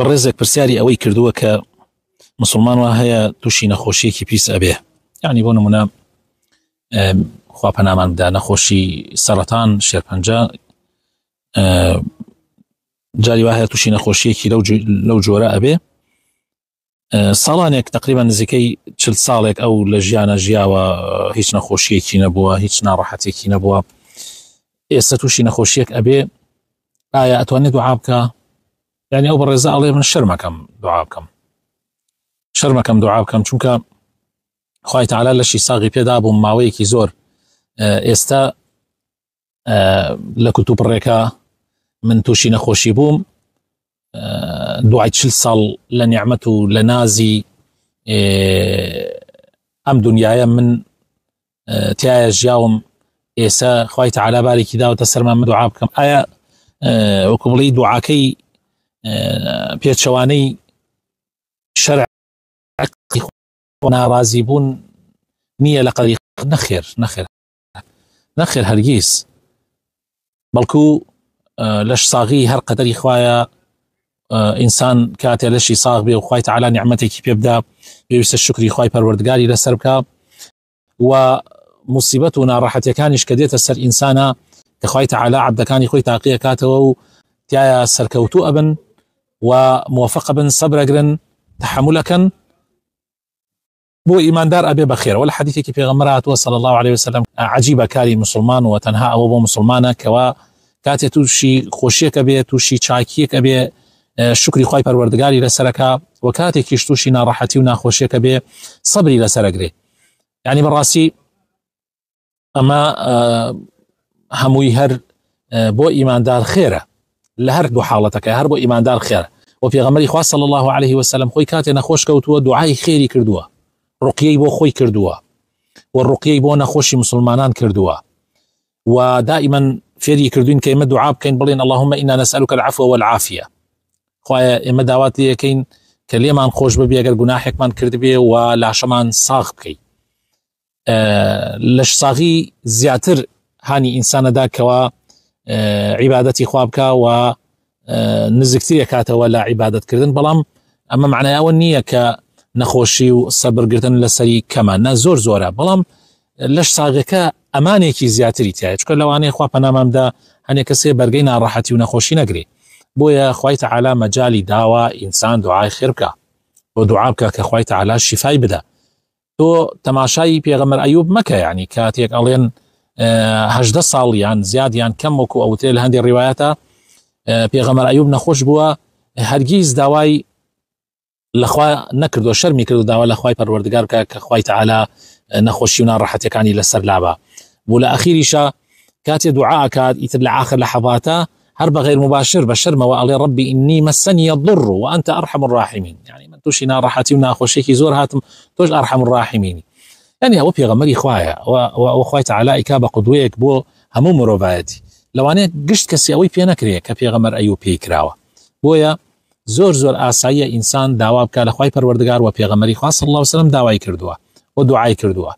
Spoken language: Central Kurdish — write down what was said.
بەڕێزێک پرسیاری ئەوەی کردووە کە مسلمان وا هەیە تووشی نەخۆشیەکی پیس ئەبێ، یعنی بۆ نمونە خوا پەنامان بدا نەخۆشی سەرەتان، شێرپەنجە، جاری وا هەیە تووشی نەخۆشیەکی لەو جۆرە ئەبێ، ساڵانێک تقریبا نزیکەی 40 ساڵێک ئەو لە ژیانە ژیاوە هیچ نەخۆشیەکی نەبووە، هیچ ناڕەحەتێکی نەبووە، ئێستا تووشی نەخۆشیەک ئەبێ، ئایا ئەتوانێت دوعا بکە؟ یعنی ئەو بەڕێزە ئەڵێ من شەرمەکەم دوعا بکەم، شەرمەکەم دوعا بکەم، چونکە خوای تەعالا لەشی ساغی پێدا بووم ماوەیەکی زۆر، ئێستا لە کتوبڕێکە من تووشی نەخۆشی بووم، دوعای 40 ساڵ لە نیعمەت و لە نازی ئەم دنیاە من تایە ژیاوم، ئێستا خوای تەعالا بارێکی داوەتە سەرمان من دوعا بکەم، ئایا وەکو بڵی دوعاکەی پێچەوانەی شەرع ناڕازی بوون نییە لە قەدری؟ نەخێر هەرگیز، بەڵکو لەش ساغی هەر قەدەری خوایە ئینسان کاتێ لەشی ساغ بێ و خوای تەعالا نیعمەتێکی پێ بدا پێویستە شکری خوای پەروەردگاری لەسەر بکە، و موسیبەت و ناڕەحەتیەکانیش کە دێتە سەر ئینسانە کە خوای تەعالا عەبدەکانی خۆی تاقیە کاتەوە و تایە سەرکەوتوو ئەبن و موفق بن، سەبرەگرن، تەحەمولەکەن، بۆ ئیماندار ئەبێ بەخێر. وە لە حەدیثێکی پێغەمبەر هاتووە صلی الله عليه وسلم عەجیبە کاری مسلمان، و تەنها ئەوە بۆ مسلمانە کەوا کاتێ تووشی خۆشیەکە بێ، تووشی چاکیەکە بێ، شکری خوای پەروەردگاری لەسەرەکە، و کاتێکیش تووشی ناڕەحەتی و ناخۆشیەکە بێ سەبری لەسەرەگرێ. یعنی بەڕاستی ئەمە هەمووی هەر بۆ ئیماندار خێرە، لە هەر دوو حاڵەتەکە هەر بۆ ئیماندار خێرە. و پێغەمبەری خوا صلی الله عليه وسلم خۆی کاتێ نەخۆش کەوتووە دوعای خێری کردووە، ڕوقیەی بۆ خۆی کردووە و ڕوقیەی بۆ نەخۆشی مسلمانان کردووە، و دائما فێری کردوین کە ئێمە دوعا بکەین بڵێن اللهم إنا نسألك العفو والعافية، خوایە ئێمە داوات لێکەین کە لێمان خۆش ببێ ئەگەر گوناحێکمان کرد بێ و لاشەمان ساغ بکەین. لەش ساغی زیاتر هانی ئینسانەدا کەوا عیبادەتی خوا بکە و نزیکترە کاتەوە لە عیبادەتکردن، بەڵام ئەمە معنای ئەوە نییە کە نەخۆشی و سەبرگرتن لەسەری کەمە، نە زۆر زۆرە، بەڵام لەش ساغەکە ئەمانێکی زیاتری تایە، چکە لەوانەیە خوا پەنامامدا هەنێ کەسێ بەرگەی ناڕەحەتی و نەخۆشی نەگرێ، بۆیە خوای تەعالا مەجالی داوە ئینسان دوعای خێر بکە، بۆ دوعا بکە کە خوای تەعالا شیفای بدە. تۆ تەماشای پێغەمبەر ئەیوب مەکە، یعنی کاتێک ئەڵێن 18 ساڵیان زیادیان کەم وەکو ئەوتێ لە هەندێک ڕیوایەتە پێغەمبەر ئەیوب نەخۆش بووە، هەرگیز داوای لەخوا نەکردو، شەرمی کرد و داوا لە خوای پەروەردگار بکە کە خوای تەعالا نەخۆشی و ناڕەحەتیەکانی لەسەر لابە. بۆ لە ئەخیریشە کاتێ دوعا ئەکات ئیتر لە ئاخر لەحەظاتە هەر بەغیر مباشر بە شەرمەوە ئەڵێ ربی ئینی مەسەنی الضر وأنت أرحم الراحمین، یعنی من تووشی ناڕەحەتی و ناخۆشیێکی زۆر هاتم، تۆش ئەرحەم الراحمینی. یعنی ئەوە پێغەمبەری خوایە و خوای تەعالا ئیکا بە قودوەیەک بۆ هەموو مرۆڤایەتی، لەوانەیە گشت کەسی ئەوەی پێ نەکرێ کە پێغەمبەر ئەیوب پێی کراوە. بۆیە زۆر زۆر ئاساییە ئینسان داوا بکە لە خوای پەروەردگار، و پێغەمبەری خوا صلی الله عليه وسلم داوای کردووە و دوعای کردووە.